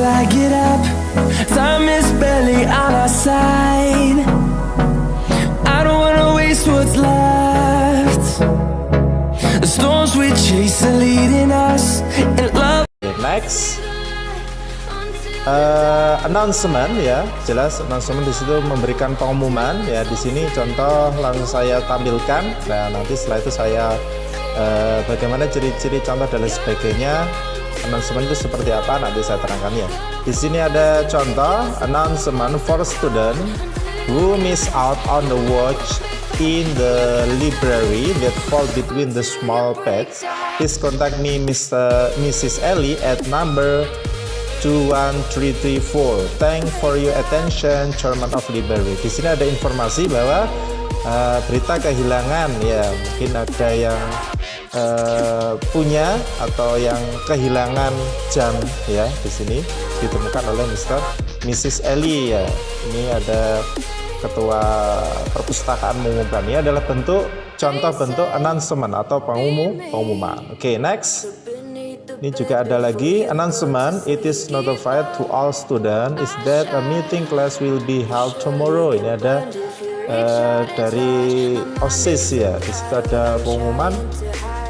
I get up, time is barely on our side. I don't wanna waste what's left. The storms we chase are leading us, and love. Next, announcement ya, jelas announcement di situ memberikan pengumuman ya. Di sini contoh langsung saya tampilkan. Nah, nanti setelah itu saya bagaimana ciri-ciri contoh dan lain sebagainya. Announcement itu seperti apa nanti saya terangkan ya. Di sini ada contoh announcement for student who miss out on the watch in the library that fall between the small pads. Please contact me, Mrs. Ellie at number 21334. Thank for your attention, Chairman of Library. Di sini ada informasi bahwa berita kehilangan ya, mungkin ada yang punya atau yang kehilangan jam ya. Di sini ditemukan oleh Mrs. Ellie ya. Ini ada ketua perpustakaan mengumumkan. Ini adalah contoh bentuk announcement atau pengumuman. Oke, next. Ini juga ada lagi announcement. It is notified to all students is that a meeting class will be held tomorrow. Ini ada dari OSIS ya. Di situ ada pengumuman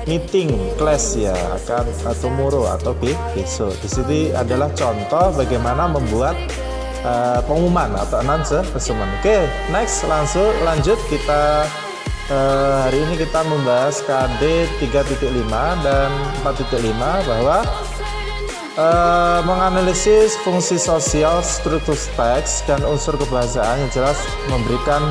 meeting class ya, akan tomorrow atau besok. Di sini adalah contoh bagaimana membuat pengumuman atau announcement. Oke, next lanjut kita hari ini kita membahas KD 3.5 dan 4.5 bahwa menganalisis fungsi sosial, struktur teks dan unsur kebahasaan yang jelas memberikan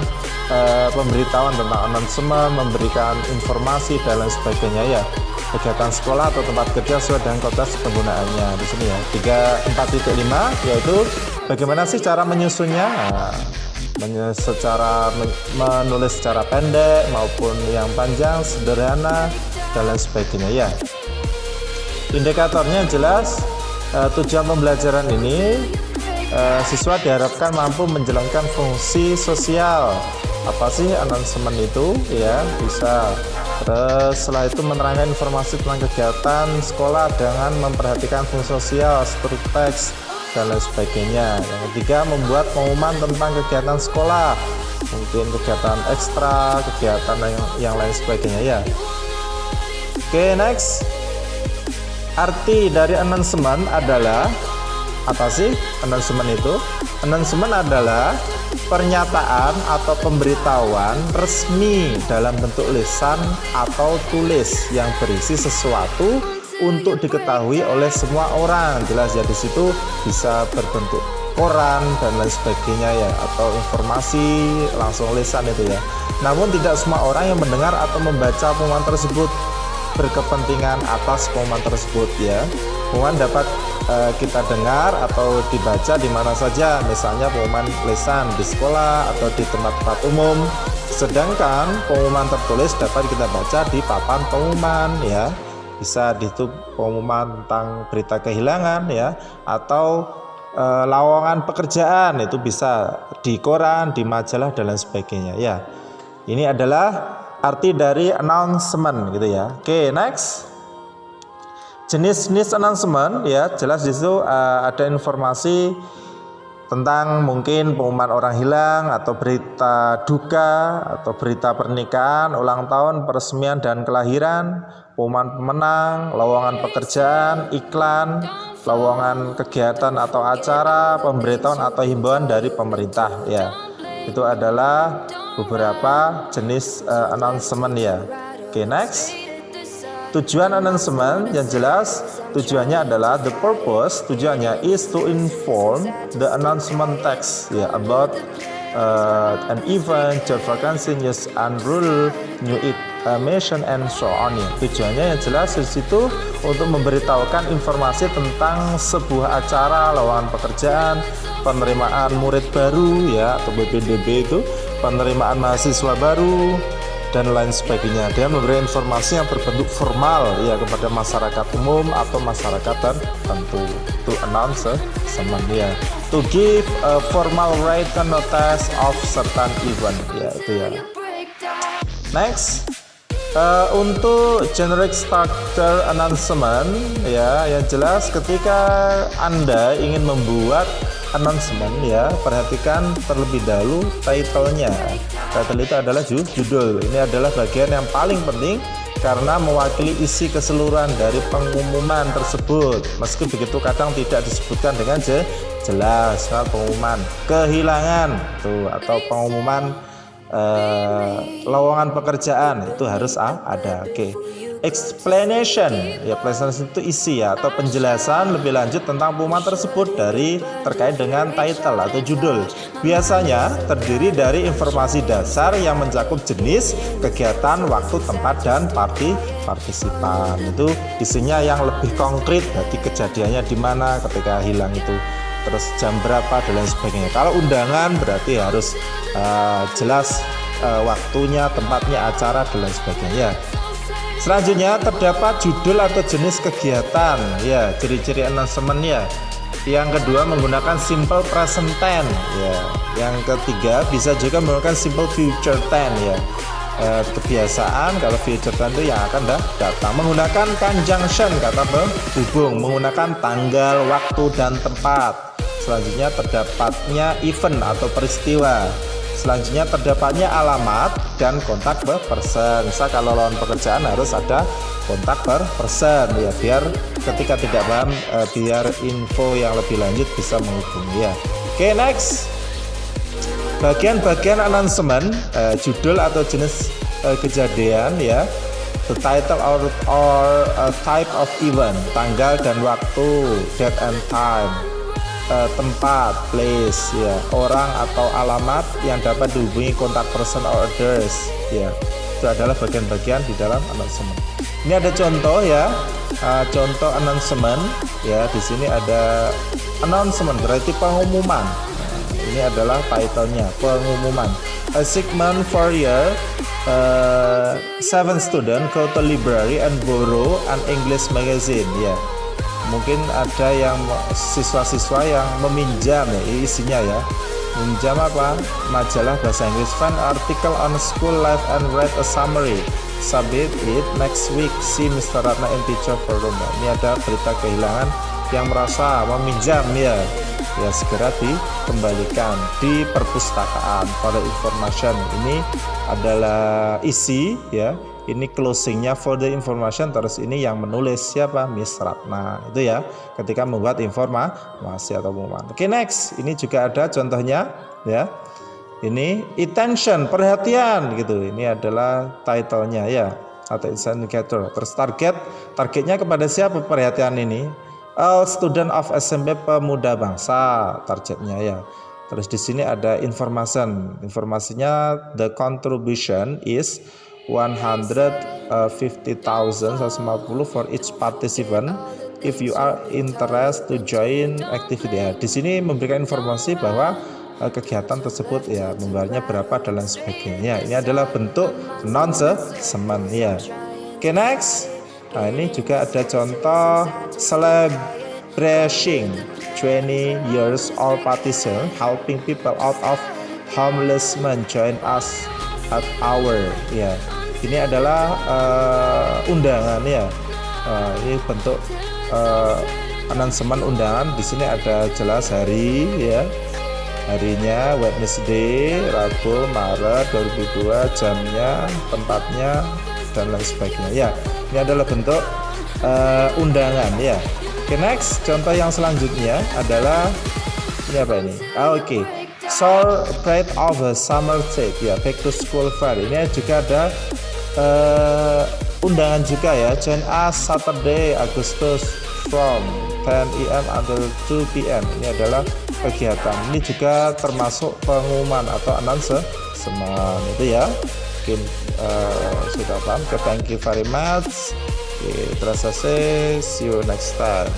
pemberitahuan tentang announcement, memberikan informasi dan lain sebagainya ya. Kegiatan sekolah atau tempat kerja sesuai dengan konteks penggunaannya di sini ya. 4.5 yaitu bagaimana sih cara menyusunnya. Menulis secara pendek maupun yang panjang, sederhana dan lain sebagainya ya. Indikatornya jelas. Tujuan pembelajaran ini siswa diharapkan mampu menjalankan fungsi sosial. Apa sih announcement itu ya, bisa. Terus setelah itu menerangkan informasi tentang kegiatan sekolah dengan memperhatikan fungsi sosial, struktur teks dan lain sebagainya. Yang ketiga, membuat pengumuman tentang kegiatan sekolah, mungkin kegiatan ekstra, kegiatan yang lain sebagainya ya. Oke, next. Arti dari announcement adalah apa sih announcement itu? Announcement adalah pernyataan atau pemberitahuan resmi dalam bentuk lisan atau tulis yang berisi sesuatu untuk diketahui oleh semua orang. Jelas ya, di situ bisa berbentuk koran dan lain sebagainya ya, atau informasi langsung lisan itu ya. Namun tidak semua orang yang mendengar atau membaca pengumuman tersebut berkepentingan atas pengumuman tersebut ya. Pengumuman dapat kita dengar atau dibaca di mana saja, misalnya pengumuman lisan di sekolah atau di tempat-tempat umum. Sedangkan pengumuman tertulis dapat kita baca di papan pengumuman ya. Bisa di itu pengumuman tentang berita kehilangan ya, atau lowongan pekerjaan itu bisa di koran, di majalah dan lain sebagainya ya. Ini adalah arti dari announcement gitu ya. Oke, next. Jenis-jenis announcement ya, jelas di situ ada informasi tentang mungkin pengumuman orang hilang atau berita duka atau berita pernikahan, ulang tahun, peresmian dan kelahiran, pengumuman pemenang, lowongan pekerjaan, iklan, lowongan kegiatan atau acara, pemberitahuan atau himbauan dari pemerintah ya. Itu adalah beberapa jenis announcement ya. Oke, next. Tujuan announcement yang jelas tujuannya adalah the purpose, tujuannya is to inform the announcement text ya about an event, job vacancy, news and rule, new information and so on ya. Tujuannya yang jelas di situ untuk memberitahukan informasi tentang sebuah acara, lowongan pekerjaan, penerimaan murid baru ya atau PPDB itu, penerimaan mahasiswa baru dan lain sebagainya. Dia memberi informasi yang berbentuk formal ya kepada masyarakat umum atau masyarakat tertentu. To announce semuanya. To give a formal written notice of certain event ya, itu ya. Next, Untuk generic starter announcement ya, yang jelas ketika Anda ingin membuat announcement ya, perhatikan terlebih dahulu title-nya. Title itu adalah judul. Ini adalah bagian yang paling penting karena mewakili isi keseluruhan dari pengumuman tersebut. Meski begitu kadang tidak disebutkan dengan jelas. Pengumuman kehilangan tuh, atau pengumuman lowongan pekerjaan itu harus ada. Oke. Explanation ya, explanation itu isi ya, atau penjelasan lebih lanjut tentang pengumuman tersebut terkait dengan title atau judul. Biasanya terdiri dari informasi dasar yang mencakup jenis kegiatan, waktu, tempat, dan partisipan. Itu isinya yang lebih konkret, jadi kejadiannya di mana ketika hilang itu, terus jam berapa dan lain sebagainya. Kalau undangan berarti harus jelas waktunya, tempatnya, acara dan lain sebagainya. Selanjutnya terdapat judul atau jenis kegiatan ya, ciri-ciri announcement-nya. Yang kedua menggunakan simple present tense ya. Yang ketiga bisa juga menggunakan simple future tense ya. Kebiasaan kalau future tense itu yang akan datang. Menggunakan conjunction, kata penghubung, menggunakan tanggal, waktu, dan tempat. Selanjutnya terdapatnya event atau peristiwa. Selanjutnya terdapatnya alamat dan kontak per person. Misal kalau lowongan pekerjaan harus ada kontak per person ya, biar ketika tidak paham biar info yang lebih lanjut bisa menghubungi ya. Oke, next. Bagian-bagian announcement, judul atau jenis kejadian ya. The title or type of event, tanggal dan waktu, date and time. Tempat, place ya, orang atau alamat yang dapat dihubungi, kontak person or others ya. Itu adalah bagian-bagian di dalam announcement. Ini ada contoh ya, contoh announcement ya. Di sini ada announcement berarti pengumuman. Ini adalah title-nya, pengumuman. A segment for year 7 student go to library and borrow an English magazine ya. Mungkin ada yang siswa-siswa yang meminjam ya, isinya ya, meminjam apa, majalah bahasa Inggris. Find article on school life and write a summary, submit it next week, see Mr. Ratna in teacher for room. Ini ada berita kehilangan yang merasa meminjam ya, segera dikembalikan di perpustakaan. For the information, ini adalah isi ya. Ini closingnya for the information, terus ini yang menulis siapa, Miss Ratna itu ya, ketika membuat informasi atau pengumuman. Oke, next. Ini juga ada contohnya ya. Ini attention, perhatian gitu. Ini adalah title-nya ya, atau indicator. Terus targetnya kepada siapa perhatian ini? Student of SMP Pemuda Bangsa, targetnya ya. Terus di sini ada information. Informasinya the contribution is 150,150 for each participant if you are interested to join activity. Ya, di sini memberikan informasi bahwa kegiatan tersebut ya membayarnya berapa dan lain sebagainya. Ini adalah bentuk announcement ya. Oke, next. Nah, ini juga ada contoh celebrating 20 years old partisan helping people out of homelessness, join us at our ya. Ini adalah undangan ya. Ini bentuk announcement undangan. Di sini ada jelas hari ya. Harinya Wednesday, Rabu, Maret 2002, jamnya, tempatnya dan lain sebagainya ya. Ini adalah bentuk undangan ya. Oke, next. Contoh yang selanjutnya adalah ini apa ini? Oke. Celebrate of a summer trip ya, back to school fair. Ini juga ada undangan juga ya. Join us Saturday Agustus from 10 AM until 2 PM. Ini adalah kegiatan. Ini juga termasuk pengumuman atau announcement itu ya. Mungkin sudah paham. Thank you very much. Terima kasih. See you next time.